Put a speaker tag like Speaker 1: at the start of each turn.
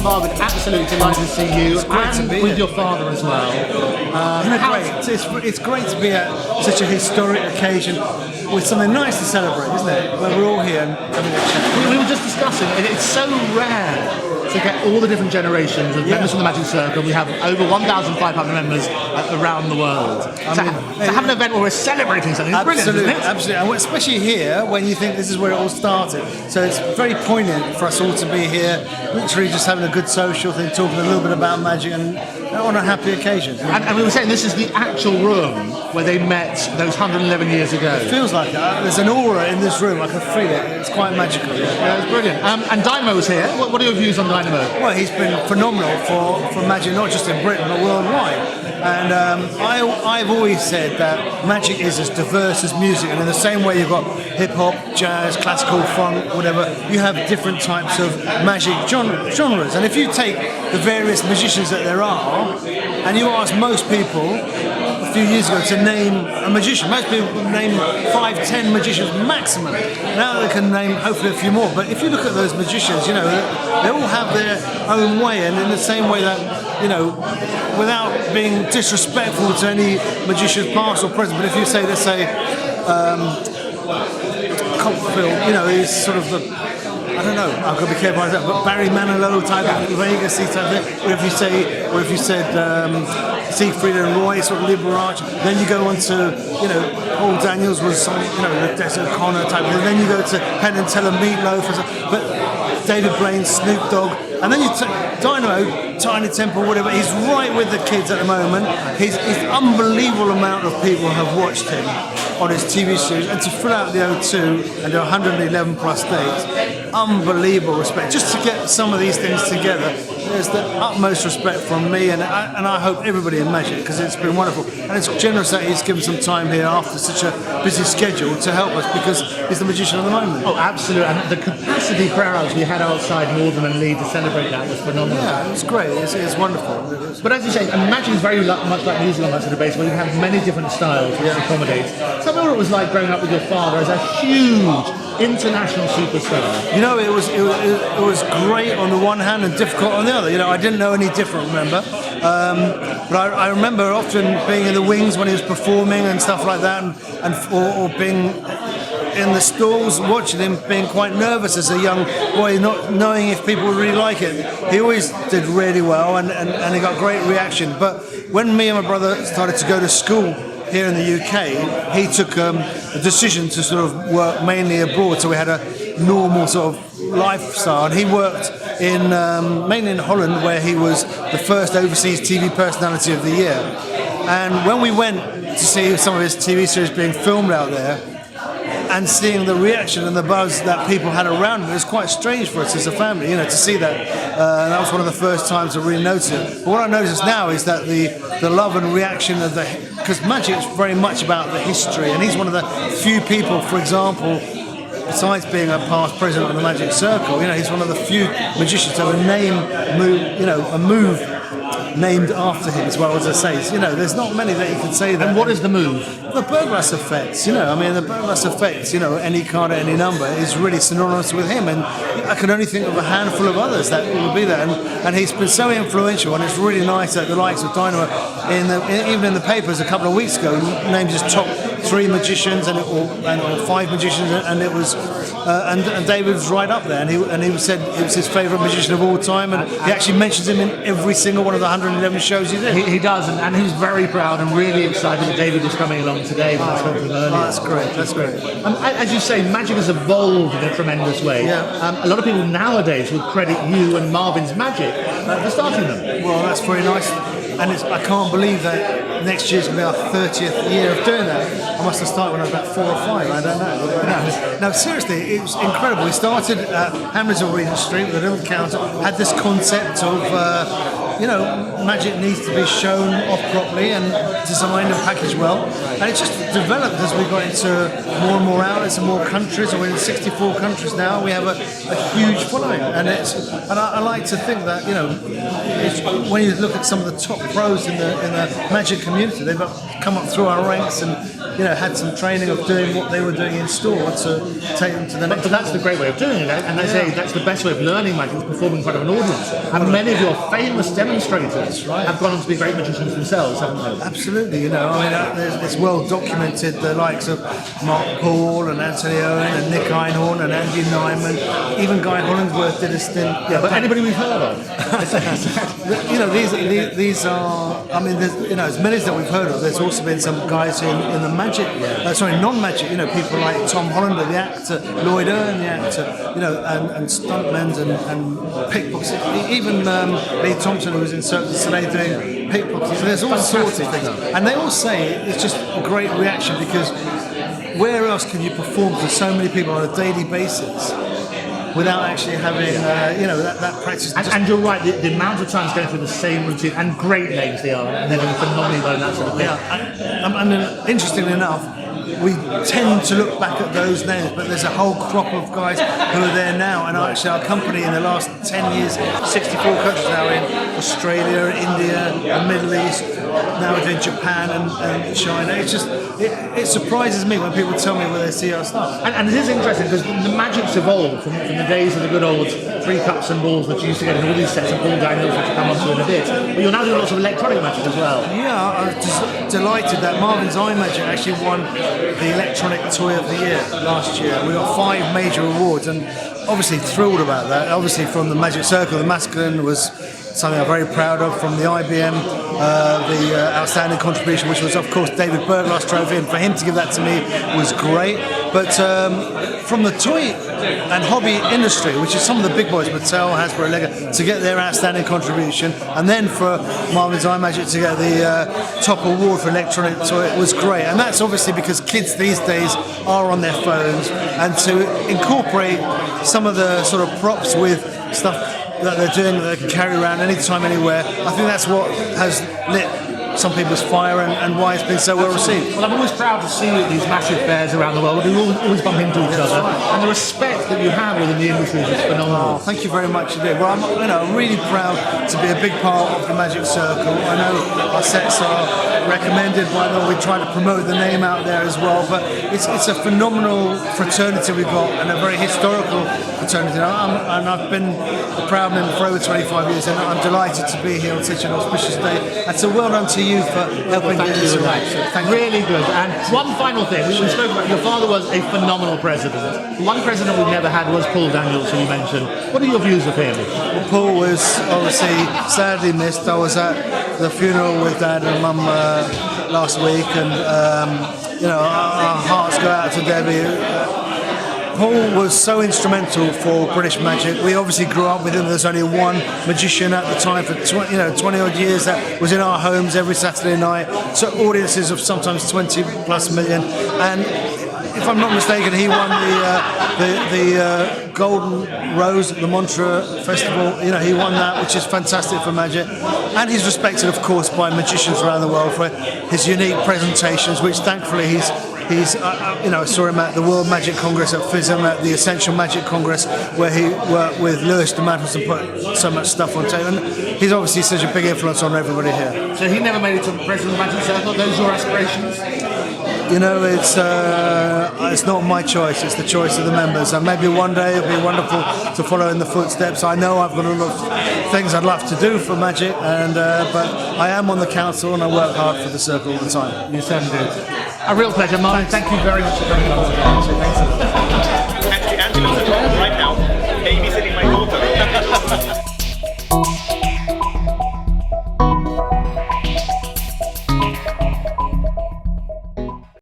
Speaker 1: Marvin, absolutely delighted to see you, and with your father as well.
Speaker 2: It's great to be at such a historic occasion with something nice to celebrate, isn't it? Where we're all here and having a chat.
Speaker 1: We were just discussing, it's so rare to get all the different generations of members from the Magic Circle. We have over 1,500 members around the world. To have an event where we're celebrating something is brilliant, isn't it?
Speaker 2: Absolutely, and especially here when you think this is where it all started. So it's very poignant for us all to be here, literally just having a good social thing, talking a little bit about magic and on a happy occasion.
Speaker 1: And we were saying this is the actual room where they met those 111 years ago.
Speaker 2: It feels like that. There's an aura in this room. I can feel it. It's quite magical.
Speaker 1: Yeah, it's brilliant. And Dynamo's here. What are your views on Dynamo?
Speaker 2: Well, he's been phenomenal for magic, not just in Britain but worldwide. And I've always said that magic is as diverse as music, and in the same way you've got hip hop, jazz, classical, funk, whatever, you have different types of magic genres. And if you take the various magicians that there are, and you ask most people a few years ago to name a magician, most people would name 5-10 magicians maximum. Now they can name hopefully a few more. But if you look at those magicians, you know, they all have their own way, and in the same way that, you know, without being disrespectful to any magician past or present, but if you say, let's say, Copperfield, you know, is sort of the, I don't know, I've got to be careful about that, but Barry Manilow type of Vegas type of thing. Or if you said Siegfried and Roy, sort of Liberace, then you go on to, you know, Paul Daniels was some, you know, the Des O'Connor type of thing. Then you go to Penn and Teller, Meatloaf, but David Blaine, Snoop Dogg, and then you Dynamo, Tiny Temple, whatever. He's right with the kids at the moment. His unbelievable amount of people have watched him on his TV series, and to fill out the O2 and do 111 plus dates, unbelievable respect. Just to get some of these things together, there's the utmost respect from me, and I hope everybody in Magic, because it's been wonderful. And it's generous that he's given some time here after such a busy schedule to help us, because he's the magician of the moment.
Speaker 1: Oh, absolutely. And the capacity crowds we had outside Morden Lea to celebrate that was phenomenal.
Speaker 2: Yeah, it's great. It's wonderful.
Speaker 1: But as you say, Magic is very much like music on that sort of base, where you have many different styles which accommodate. Tell me what it was like growing up with your father as a huge international superstar.
Speaker 2: You know, it was great on the one hand and difficult on the other. You know, I didn't know any different, remember? But I remember often being in the wings when he was performing and stuff like that, or being in the stalls watching him, being quite nervous as a young boy, not knowing if people would really like it. He always did really well, and he got great reaction. But when me and my brother started to go to school here in the UK, he took a decision to sort of work mainly abroad, so we had a normal sort of lifestyle, and he worked in mainly in Holland, where he was the first overseas TV personality of the year. And when we went to see some of his TV series being filmed out there, and seeing the reaction and the buzz that people had around him, it was quite strange for us as a family, you know, to see that. And that was one of the first times to really notice it. But what I notice now is that the love and reaction of because Magic is very much about the history, and he's one of the few people, for example, besides being a past president of the Magic Circle, you know, he's one of the few magicians to have a move named after him, as well as I say. You know, there's not many that you can say that.
Speaker 1: And what is the move?
Speaker 2: The Berglas effect. You know, I mean, the Berglas effect, you know, any card at any number is really synonymous with him, and I can only think of a handful of others that will be there. And he's been so influential, and it's really nice that the likes of Dynamo, even in the papers a couple of weeks ago, named his top 3 magicians or 5 magicians, and it was and David was right up there, and he said it was his favourite magician of all time, and he actually mentions him in every single one of the 111 shows he did.
Speaker 1: He does, and he's very proud and really excited that David is coming along today.
Speaker 2: That's great. That's great.
Speaker 1: As you say, Magic has evolved in a tremendous way.
Speaker 2: Yeah.
Speaker 1: A lot of people nowadays would credit you and Marvin's Magic for starting them.
Speaker 2: Well, that's very nice, and I can't believe that next year's going to be our 30th year of doing that. I must have started when I was about 4 or 5. I don't know. No, seriously, it was incredible. We started at Hamleys or Regent Street with a little counter. Had this concept of magic needs to be shown off properly and designed and packaged well, and it just developed as we got into more and more outlets and more countries, and we're in 64 countries now. We have a huge following, and I like to think that, you know, when you look at some of the top pros in the magic community, they've come up through our ranks, and had some training of doing what they were doing in store to take them to the next
Speaker 1: But that's the great way of doing it, and they say that's the best way of learning magic, is performing in front of an audience. And many of your famous demonstrators have gone on to be great magicians themselves, haven't they?
Speaker 2: Absolutely, it's well documented, the likes of Mark Paul and Anthony Owen and Nick Einhorn and Andy Nyman, even Guy Hollingsworth did a stint.
Speaker 1: Yeah, but anybody we've heard of.
Speaker 2: These are, there's, as many as that we've heard of, there's also been some guys in the magic, non-magic, people like Tom Hollander, the actor, Lloyd Earn, the actor, and stuntmen and pickpockets, even Lee Thompson, who was in Cirque du Soleil doing pickpockets. So there's all sorts of things. And they all say it's just a great reaction, because where else can you perform for so many people on a daily basis without actually having, that practice?
Speaker 1: And you're right, the amount of times going through the same routine, and great names they are, and they're phenomenally well, that sort of thing.
Speaker 2: Yeah, and interestingly enough, we tend to look back at those names, but there's a whole crop of guys who are there now, and actually our company in the last 10 years, 64 countries now, in Australia, India, the Middle East, now we're doing Japan and China. It's just, it surprises me when people tell me where they see our stuff.
Speaker 1: And it is interesting, because the magic's evolved from the days of the good old 3 cups and balls that you used to get in all these sets of Paul Daniels, which we'll come on to in a bit. But you're now doing lots of electronic magic as well.
Speaker 2: Yeah, I was just delighted that Marvin's Eye Magic actually won the Electronic Toy of the Year last year. We got 5 major awards, and obviously thrilled about that. Obviously from the Magic Circle, the masculine was something I'm very proud of. From the IBM, the outstanding contribution, which was of course David Berglas trophy, and for him to give that to me was great. But from the toy and hobby industry, which is some of the big boys, Mattel, Hasbro, Lego, to get their outstanding contribution, and then for Marvin's Eye Magic to get the top award for electronic toy, it was great. And that's obviously because kids these days are on their phones, and to incorporate some of the sort of props with stuff that they're doing that they can carry around anytime, anywhere, I think that's what has lit some people's fire and why it's been so well received.
Speaker 1: Well, I'm always proud to see these massive fairs around the world. We always bump into each other, and the respect that you have within the industry is phenomenal.
Speaker 2: Oh, thank you very much indeed. Well, I'm really proud to be a big part of the Magic Circle. I know our sets are recommended by them. We try to promote the name out there as well, but it's a phenomenal fraternity we've got, and a very historical fraternity. And I've been a proud member for over 25 years, and I'm delighted to be here on such an auspicious day. And so well done to you for helping get this right.
Speaker 1: Thank you. Really good. And one final thing, we spoke about, your father was a phenomenal president. One president we've never had was Paul Daniels, who you mentioned. What are your views of him?
Speaker 2: Well, Paul was obviously sadly missed. I was at the funeral with Dad and Mum last week, and our hearts go out to Debbie. Paul was so instrumental for British magic. We obviously grew up with him. There's only one magician at the time for 20 odd years that was in our homes every Saturday night. So audiences of sometimes 20 plus million. And if I'm not mistaken, he won the Golden Rose at the Montreux Festival. He won that, which is fantastic for magic. And he's respected, of course, by magicians around the world for his unique presentations, which thankfully he's I saw him at the World Magic Congress at FISM, at the Essential Magic Congress, where he worked with Lewis DeMatteis and put so much stuff on tape. And he's obviously such a big influence on everybody here.
Speaker 1: So he never made it to President of the Magic Circle. Those are your aspirations?
Speaker 2: It's not my choice. It's the choice of the members. And maybe one day it'll be wonderful to follow in the footsteps. I know I've got a lot of things I'd love to do for magic, but I am on the council and I work hard for the circle all the time.
Speaker 1: You certainly do. A real pleasure, Marvin. Thank you very much for coming on.
Speaker 3: Angela's at home right now, babysitting my daughter.